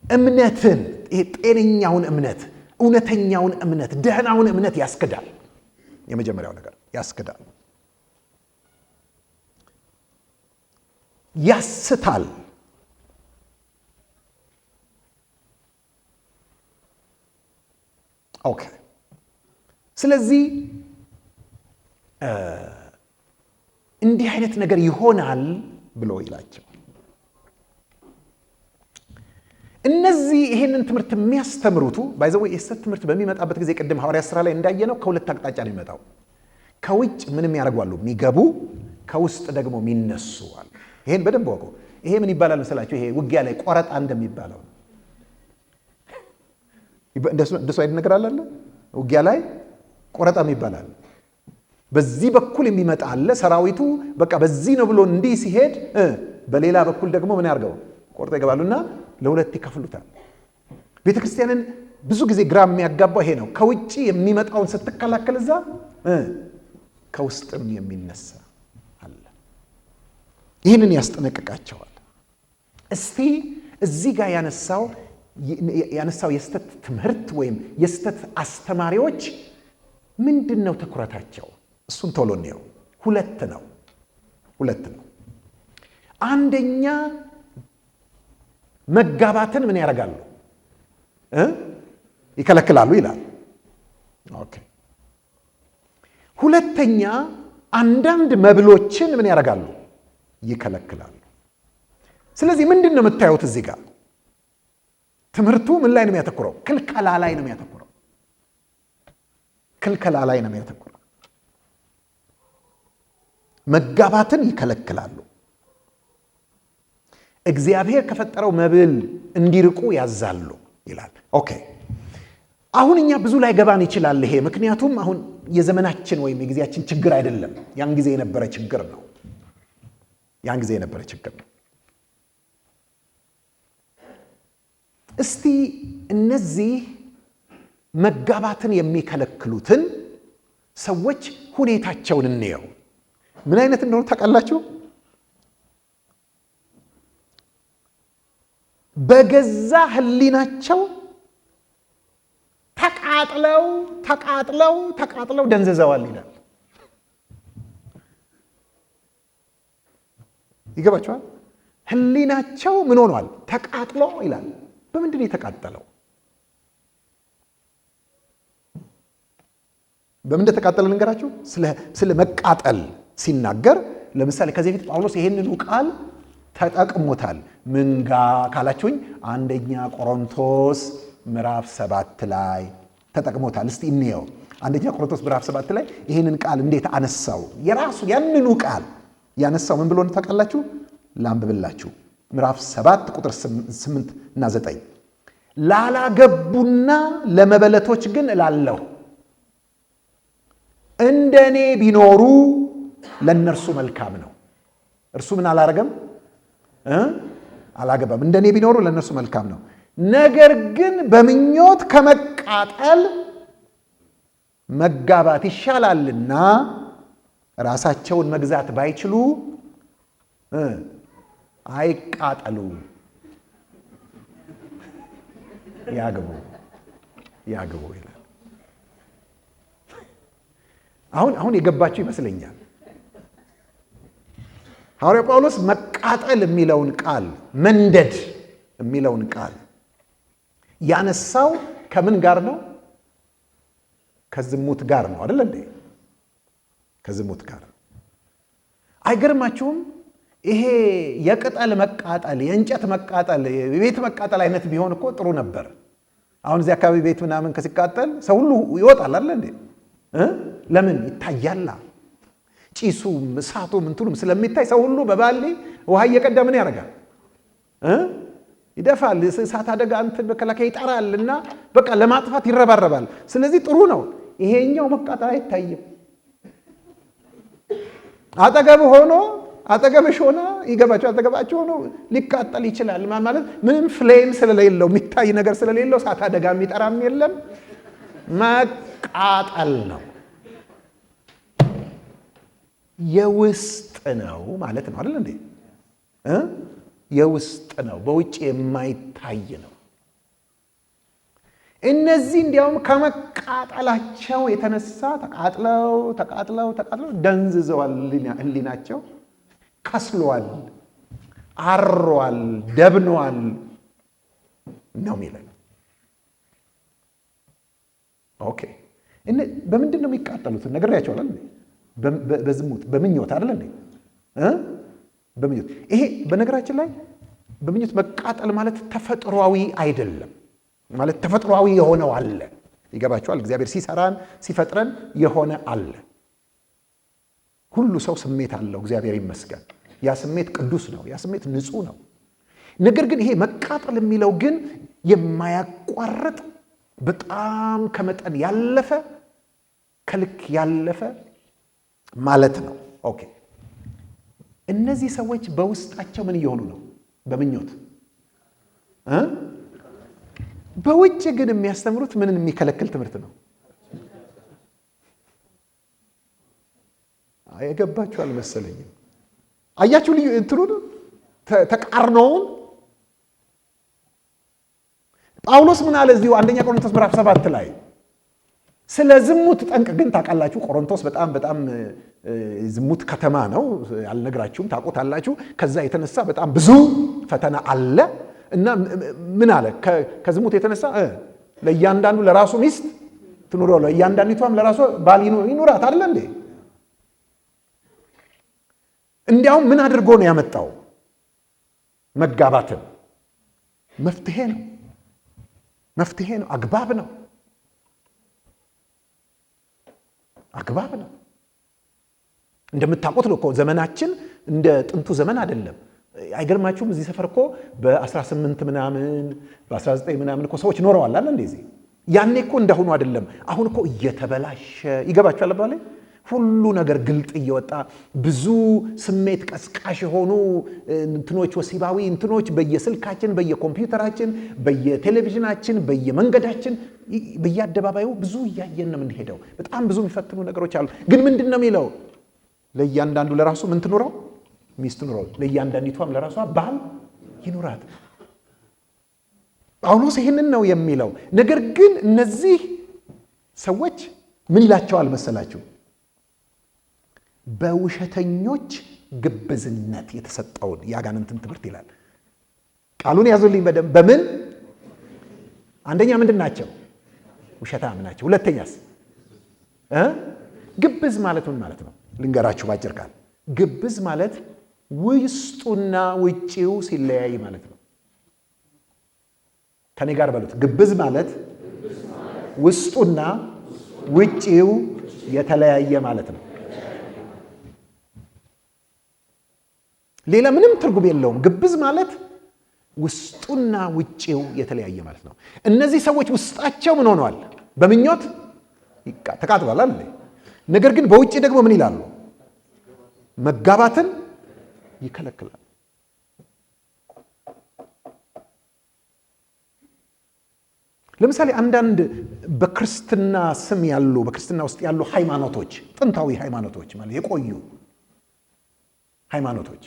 እምነትን፣ ይሄ ጤነኛውን እምነት፣ እውነተኛውን እምነት፣ ደህናውን እምነት ያስክዳል። የመጀመሪያው ነገር ያስክዳል፣ ያስታል። ኦኬ። ስለዚህ እንዲህ አይነት ነገር ይሆናል ብሎ ይላቸው። እነዚህ ይሄንን ትምህርት የሚያስተምሩቱ ባይዘው የስህተት ትምህርት በሚመጣበት ጊዜ ቅድም ሐዋርያት ሥራ ላይ እንዳየነው ከሁለት አቅጣጫ ነው የሚመጣው። ከውጭ ምንም ያደርጓሉ የሚገቡ፣ ከውስጥ ደግሞ የሚነሱ አሉ። ይሄን በደንብ ወቁ። ይሄ ምን ይባላል መሰላችሁ? ይሄ ውጊያ ላይ ቆረጣ እንደሚባለው እንደሱ አይነት ነገር አለ። ውጊያ ላይ ቆረጣም ይባላል። በዚህ በኩል የሚመጣ አለ። ሰራዊቱ በቃ በዚህ ነው ብሎ እንዲህ ሲሄድ በሌላ በኩል ደግሞ ምን ያርገው ቆርጦ ይገባሉና ለሁለት ይከፍሉታል። ቤተክርስቲያንን ብዙ ጊዜ ግራ የሚያጋባው ይሄ ነው። ከውጪ የሚመጣውን ስትከላከል እዛ ከውስጥም የሚነሳ አለ። ይህንን ያስጠነቅቃቸዋል። እስቲ እዚህ ጋር ያነሳው የስተት ትምህርት ወይም የስተት አስተማሪዎች ምንድን ነው ትኩረታቸው? እሱን ቶሎ ነው። ሁለት ነው። አንደኛ መጋባትን ምን ያደርጋሉ? ይከለክላሉ ይላል። ኦኬ። ሁለተኛ አንዳንድ መብሎችን ምን ያደርጋሉ? ይከለክላሉ። ስለዚህ ምንድን ነው የምታዩት እዚህ ጋር? ትምህርቱ ምን ላይ ነው የሚያተኩረው? ክልከላ ላይ ነው የሚያተኩረው። መጋባትን ይከለክላሉ። እግዚአብሔር ከፈጠረው መብል እንዲርቁ ያዛሉ ይላል። ኦኬ። አሁን እኛ ብዙ ላይ ገባን ይችላል ይሄ፣ ምክንያቱም አሁን የዘመናችን ወይም የጊዜያችን ችግር አይደለም። ያን ጊዜ የነበረ ችግር ነው። እስቲ እነዚህ መጋባትን የሚከለክሉትን ሰዎች ሁኔታቸውን እንየው። ምን አይነት እንደሆነ ታውቃላችሁ? በገዛ ሕሊናቸው ተቃጥለው ደንዝዘዋል ይላል። ይገባችኋል? ሕሊናቸው ምን ሆኗል? ተቃጥሎ ይላል። በምንድን ነው የተቃጠለው? በምን እንደተቃጠለ ልንገራችሁ። ስለ መቃጠል ሲናገር ለምሳሌ ከዚህ በፊት ጳውሎስ ይሄንን ቃል ተጠቅሞታል። ምንጋ ካላችሁኝ አንደኛ ቆሮንቶስ ምዕራፍ 7 ላይ ተጠቅሞታል። እስቲ እንየው። አንደኛ ቆሮንቶስ ምዕራፍ 7 ላይ ይሄንን ቃል እንዴት አነሳው? የራሱ ያንኑ ቃል ያነሳው ምን ብሎ ታውቃላችሁ? ላንብብላችሁ። ምዕራፍ 7 ቁጥር 8 እና 9 ላላገቡና ለመበለቶች ግን እላለሁ እንደኔ ቢኖሩ ለነርሱ መልካም ነው። እርሱ ምን አላረገም? አላገባም። እንደኔ ቢኖሩ ለነርሱ መልካም ነው። ነገር ግን በምኞት ከመቃጠል መጋባት ይሻላልና ራሳቸውን መግዛት ባይችሉ አይቃጠሉ፣ ያግቡ ይላል። አሁን የገባችሁ ይመስለኛል። ሐዋርያው ጳውሎስ መቃጠል የሚለውን ቃል መንደድ የሚለውን ቃል ያነሳው ከምን ጋር ነው? ከዝሙት ጋር ነው አይደል እንዴ? ከዝሙት ጋር። አይገርማችሁም? ይሄ የቅጠል መቃጠል፣ የእንጨት መቃጠል፣ የቤት መቃጠል አይነት ቢሆን እኮ ጥሩ ነበር። አሁን እዚህ አካባቢ ቤት ምናምን ከሲቃጠል ሰው ሁሉ ይወጣል አይደል እንዴ? ለምን ይታያላ? ጭሱም እሳቱም እንትኑም ስለሚታይ ሰው ሁሉ በባሊ ውሃ እየቀዳ ምን ያደርጋል? ይደፋል። እሳት አደጋ እንትን መከላከያ ይጠራል እና በቃ ለማጥፋት ይረባረባል። ስለዚህ ጥሩ ነው። ይሄኛው መቃጠል አይታይም። አጠገብሽ ሆነ ይገባቸው አጠገባቸው ሆኖ ሊቃጠል ይችላል። ማለት ምንም ፍሌም ስለሌለው የሚታይ ነገር ስለሌለው እሳት አደጋ የሚጠራም የለም። መቃጠል ነው። የውስጥ ነው ማለት ነው አይደል እንዴ? የውስጥ ነው፣ በውጭ የማይታይ ነው። እነዚህ እንዲያውም ከመቃጠላቸው የተነሳ ተቃጥለው ደንዝዘዋል። ሕሊናቸው ከስሏል፣ አሯል፣ ደብኗል ነው የሚለው። ኦኬ። በምንድን ነው የሚቃጠሉት? ነግሬያቸዋለሁ። በዝሙት በምኞት አይደል እንዴ? በምኞት። ይሄ በነገራችን ላይ በምኞት መቃጠል ማለት ተፈጥሯዊ አይደለም። ማለት ተፈጥሯዊ የሆነው አለ። ይገባቸዋል። እግዚአብሔር ሲሰራን ሲፈጥረን የሆነ አለ። ሁሉ ሰው ስሜት አለው፣ እግዚአብሔር ይመስገን። ያ ስሜት ቅዱስ ነው፣ ያ ስሜት ንጹህ ነው። ነገር ግን ይሄ መቃጠል የሚለው ግን የማያቋርጥ በጣም ከመጠን ያለፈ ከልክ ያለፈ ማለት ነው። ኦኬ። እነዚህ ሰዎች በውስጣቸው ምን እየሆኑ ነው? በምኞት በውጭ ግን የሚያስተምሩት ምንን የሚከለክል ትምህርት ነው። የገባችሁ አልመሰለኝም። አያችሁ ልዩ እንትኑን ተቃርኖውን። ጳውሎስ ምን አለ እዚሁ አንደኛ ቆሮንቶስ ምዕራፍ 7 ላይ ስለ ዝሙት ጠንቅ ግን ታውቃላችሁ። ቆሮንቶስ በጣም ዝሙት ከተማ ነው። አልነግራችሁም፣ ታውቁታላችሁ። ከዛ የተነሳ በጣም ብዙ ፈተና አለ እና ምን አለ? ከዝሙት የተነሳ ለእያንዳንዱ ለራሱ ሚስት ትኑረው፣ ለእያንዳንዲቷም ለራሱ ባል ይኑራት አይደል እንዴ? እንዲያውም ምን አድርጎ ነው ያመጣው? መጋባትን መፍትሄ ነው፣ አግባብ ነው። እንደምታውቁት ነው እኮ ዘመናችን እንደ ጥንቱ ዘመን አይደለም። አይገርማችሁም? እዚህ ሰፈር እኮ በ18 ምናምን በ19 ምናምን እኮ ሰዎች ኖረዋል አለ እንደዚህ። ያኔ እኮ እንደሆኑ አይደለም። አሁን እኮ እየተበላሸ ይገባችኋል ባለ ሁሉ ነገር ግልጥ እየወጣ ብዙ ስሜት ቀስቃሽ የሆኑ እንትኖች፣ ወሲባዊ እንትኖች በየስልካችን፣ በየኮምፒውተራችን፣ በየቴሌቪዥናችን፣ በየመንገዳችን፣ በየአደባባዩ ብዙ እያየን ነው የምንሄደው። በጣም ብዙ የሚፈትኑ ነገሮች አሉ። ግን ምንድን ነው የሚለው? ለእያንዳንዱ ለራሱ ምን ትኑረው? ሚስት ኑረው፣ ለእያንዳንዲቷም ለራሷ ባል ይኑራት። ጳውሎስ ይህንን ነው የሚለው። ነገር ግን እነዚህ ሰዎች ምን ይላቸዋል መሰላችሁ? በውሸተኞች ግብዝነት የተሰጠውን የአጋንንትን ትምህርት ይላል። ቃሉን ያዙልኝ በደንብ። በምን አንደኛ ምንድን ናቸው? ውሸታም ናቸው። ሁለተኛስ ግብዝ ማለት ምን ማለት ነው? ልንገራችሁ ባጭር ቃል። ግብዝ ማለት ውስጡና ውጪው ሲለያይ ማለት ነው። ከኔ ጋር በሉት። ግብዝ ማለት ውስጡና ውጪው የተለያየ ማለት ነው። ሌላ ምንም ትርጉም የለውም። ግብዝ ማለት ውስጡና ውጪው የተለያየ ማለት ነው። እነዚህ ሰዎች ውስጣቸው ምን ሆነዋል? በምኞት ተቃጥሏል አይደል? ነገር ግን በውጪ ደግሞ ምን ይላሉ? መጋባትን ይከለክላል። ለምሳሌ አንዳንድ በክርስትና ስም ያሉ በክርስትና ውስጥ ያሉ ሃይማኖቶች፣ ጥንታዊ ሃይማኖቶች ማለት የቆዩ ሃይማኖቶች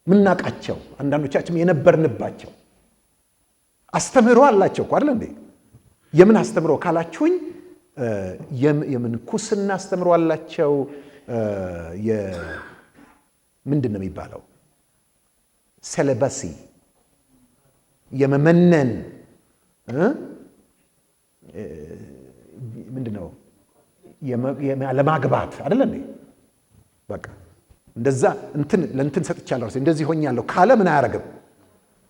ምናቃቸው፣ አንዳንዶቻችን የነበርንባቸው አስተምህሮ አላቸው እኮ አይደል እንዴ? የምን አስተምህሮ ካላችሁኝ የምንኩስና አስተምህሮ አላቸው። ምንድን ነው የሚባለው? ሴሌባሲ፣ የመመነን ምንድን ነው ለማግባት አይደል እንዴ? በቃ እንደዛ ለእንትን ሰጥቻለሁ እንደዚህ ሆኛለሁ ካለ ምን አያረግም?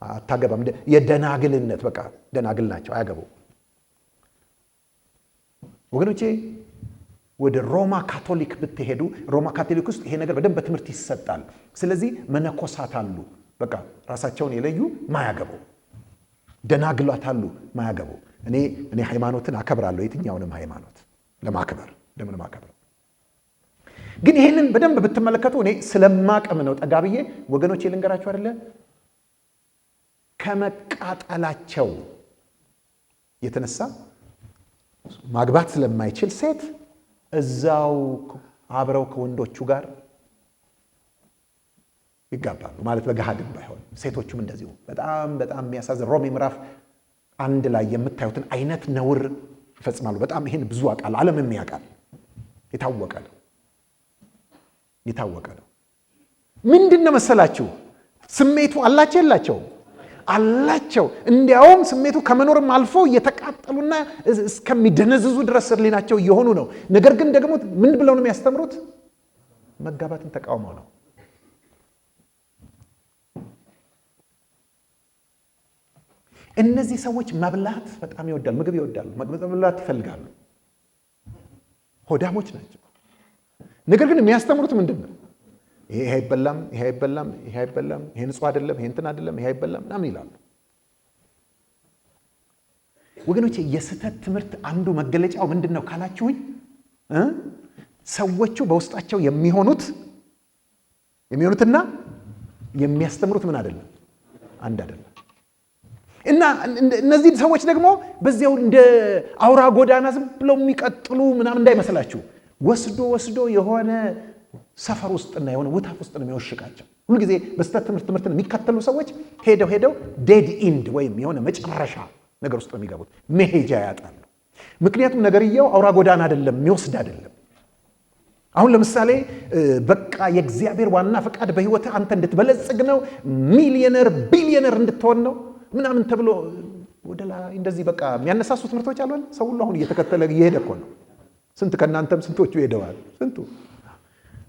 አታገባም። የደናግልነት በቃ ደናግል ናቸው፣ አያገቡ። ወገኖቼ ወደ ሮማ ካቶሊክ ብትሄዱ ሮማ ካቶሊክ ውስጥ ይሄ ነገር በደንብ በትምህርት ይሰጣል። ስለዚህ መነኮሳት አሉ፣ በቃ ራሳቸውን የለዩ ማያገቡ፣ ደናግሏት አሉ ማያገቡ። እኔ ሃይማኖትን አከብራለሁ፣ የትኛውንም ሃይማኖት ለማክበር ለምን ማከብር። ግን ይሄንን በደንብ ብትመለከቱ እኔ ስለማቀም ነው ጠጋብዬ ወገኖቼ ልንገራችሁ አይደለ? ከመቃጠላቸው የተነሳ ማግባት ስለማይችል ሴት እዛው አብረው ከወንዶቹ ጋር ይጋባሉ ማለት በገሃድም ባይሆን ሴቶቹም እንደዚሁ። በጣም የሚያሳዝን ሮሜ ምዕራፍ 1 ላይ የምታዩትን አይነት ነውር ይፈጽማሉ። በጣም ይሄን ብዙ አቃል ዓለምም ያውቃል። የታወቀ ነው። ምንድነው መሰላችሁ? ስሜቱ አላቸው የላቸው? አላቸው። እንዲያውም ስሜቱ ከመኖርም አልፎ እየተቃጠሉና እስከሚደነዝዙ ድረስ ህሊናቸው እየሆኑ ነው። ነገር ግን ደግሞ ምን ብለው ነው የሚያስተምሩት? መጋባትን ተቃውመው ነው። እነዚህ ሰዎች መብላት በጣም ይወዳሉ፣ ምግብ ይወዳሉ፣ መብላት ይፈልጋሉ። ሆዳሞች ናቸው። ነገር ግን የሚያስተምሩት ምንድን ነው? ይሄ አይበላም፣ ይሄ አይበላም፣ ይሄ አይበላም፣ ይሄ ንጹህ አይደለም፣ ይሄ እንትን አይደለም፣ ይሄ አይበላም ምናምን ይላሉ። ወገኖቼ የስህተት ትምህርት አንዱ መገለጫው ምንድን ነው ካላችሁኝ፣ ሰዎቹ በውስጣቸው የሚሆኑት የሚሆኑትና የሚያስተምሩት ምን አይደለም፣ አንድ አይደለም። እና እነዚህ ሰዎች ደግሞ በዚያው እንደ አውራ ጎዳና ዝም ብለው የሚቀጥሉ ምናምን እንዳይመስላችሁ። ወስዶ የሆነ ሰፈር ውስጥና የሆነ ውታፍ ውስጥ ነው የሚወሽቃቸው። ሁሉ ጊዜ በስተት ትምህርትን የሚከተሉ ሰዎች ሄደው ዴድ ኢንድ ወይም የሆነ መጨረሻ ነገር ውስጥ ነው የሚገቡት። መሄጃ ያጣሉ። ምክንያቱም ነገርየው አውራ ጎዳና አይደለም፣ የሚወስድ አይደለም። አሁን ለምሳሌ በቃ የእግዚአብሔር ዋና ፈቃድ በህይወት አንተ እንድትበለጽግ ነው፣ ሚሊዮነር ቢሊዮነር እንድትሆን ነው ምናምን ተብሎ ወደ ላይ እንደዚህ በቃ የሚያነሳሱ ትምህርቶች አሉ። ሰው ሁሉ አሁን እየተከተለ እየሄደ እኮ ነው። ስንት ከእናንተም ስንቶቹ ሄደዋል። ስንቱ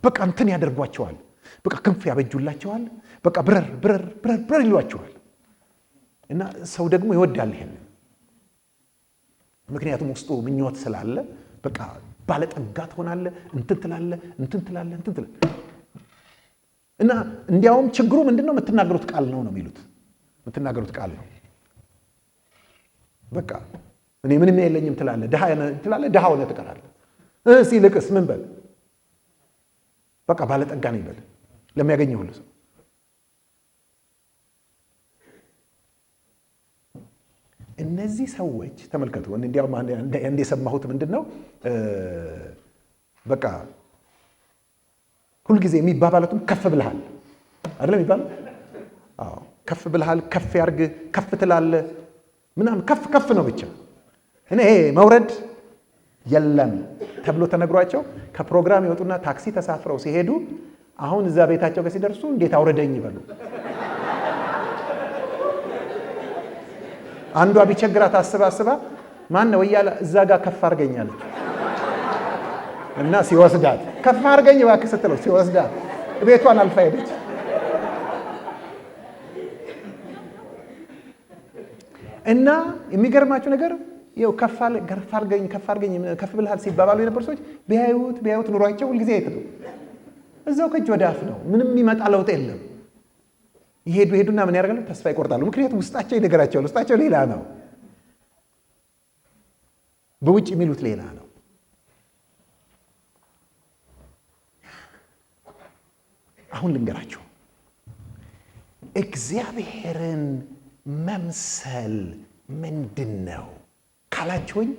በቃ እንትን ያደርጓቸዋል። በቃ ክንፍ ያበጁላቸዋል። በቃ ብረር ይሏቸዋል። እና ሰው ደግሞ ይወዳል ይሄን። ምክንያቱም ውስጡ ምኞት ስላለ በቃ ባለጠጋ ትሆናለህ፣ እንትን ትላለህ። እና እንዲያውም ችግሩ ምንድነው? የምትናገሩት ቃል ነው የሚሉት። የምትናገሩት ቃል ነው። በቃ እኔ ምንም የለኝም ትላለህ፣ ድሃ ሆነህ ትቀራለህ። ሲልቅስ ምን በል? በቃ ባለጠጋ ነኝ በል ለሚያገኘው ሁሉ ሰው። እነዚህ ሰዎች ተመልከቱ። እንዲያውም አንድ የሰማሁት ምንድነው በቃ ሁልጊዜ የሚባባሉትም ከፍ ብለሃል አይደለም የሚባለው? አዎ ከፍ ብለሃል፣ ከፍ ያርግ፣ ከፍ ትላለህ ምናምን ከፍ ነው ብቻ። እኔ መውረድ የለም ተብሎ ተነግሯቸው ከፕሮግራም ይወጡና ታክሲ ተሳፍረው ሲሄዱ አሁን እዛ ቤታቸው ጋር ሲደርሱ እንዴት አውረደኝ ይበሉ። አንዷ ቢቸግራት አስባ ማን ነው እያለ እዛ ጋር ከፍ አድርገኛለች እና ሲወስዳት ከፍ አድርገኝ እባክህ ስትለው ሲወስዳት ቤቷን አልፋ ሄደች። እና የሚገርማችሁ ነገር ይኸው ከፍ አድርገኝ ከፍ ብለሃል ሲባባሉ የነበሩ ሰዎች ቢያዩት ኑሯቸው ሁልጊዜ የት ነው? እዛው ከእጅ ወደ አፍ ነው። ምንም የሚመጣ ለውጥ የለም። ይሄዱና ምን ያደርጋሉ? ተስፋ ይቆርጣሉ። ምክንያቱም ውስጣቸው ይነገራቸዋል። ውስጣቸው ሌላ ነው፣ በውጭ የሚሉት ሌላ ነው። አሁን ልንገራችሁ፣ እግዚአብሔርን መምሰል ምንድን ነው ካላችሁኝ፣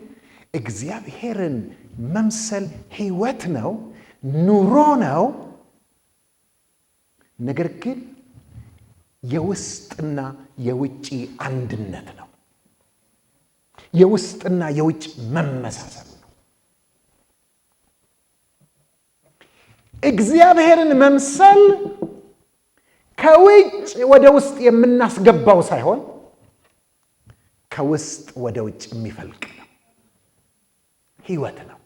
እግዚአብሔርን መምሰል ህይወት ነው፣ ኑሮ ነው። ነገር ግን የውስጥና የውጭ አንድነት ነው። የውስጥና የውጭ መመሳሰል ነው። እግዚአብሔርን መምሰል ከውጭ ወደ ውስጥ የምናስገባው ሳይሆን ከውስጥ ወደ ውጭ የሚፈልቅ ነው። ህይወት ነው።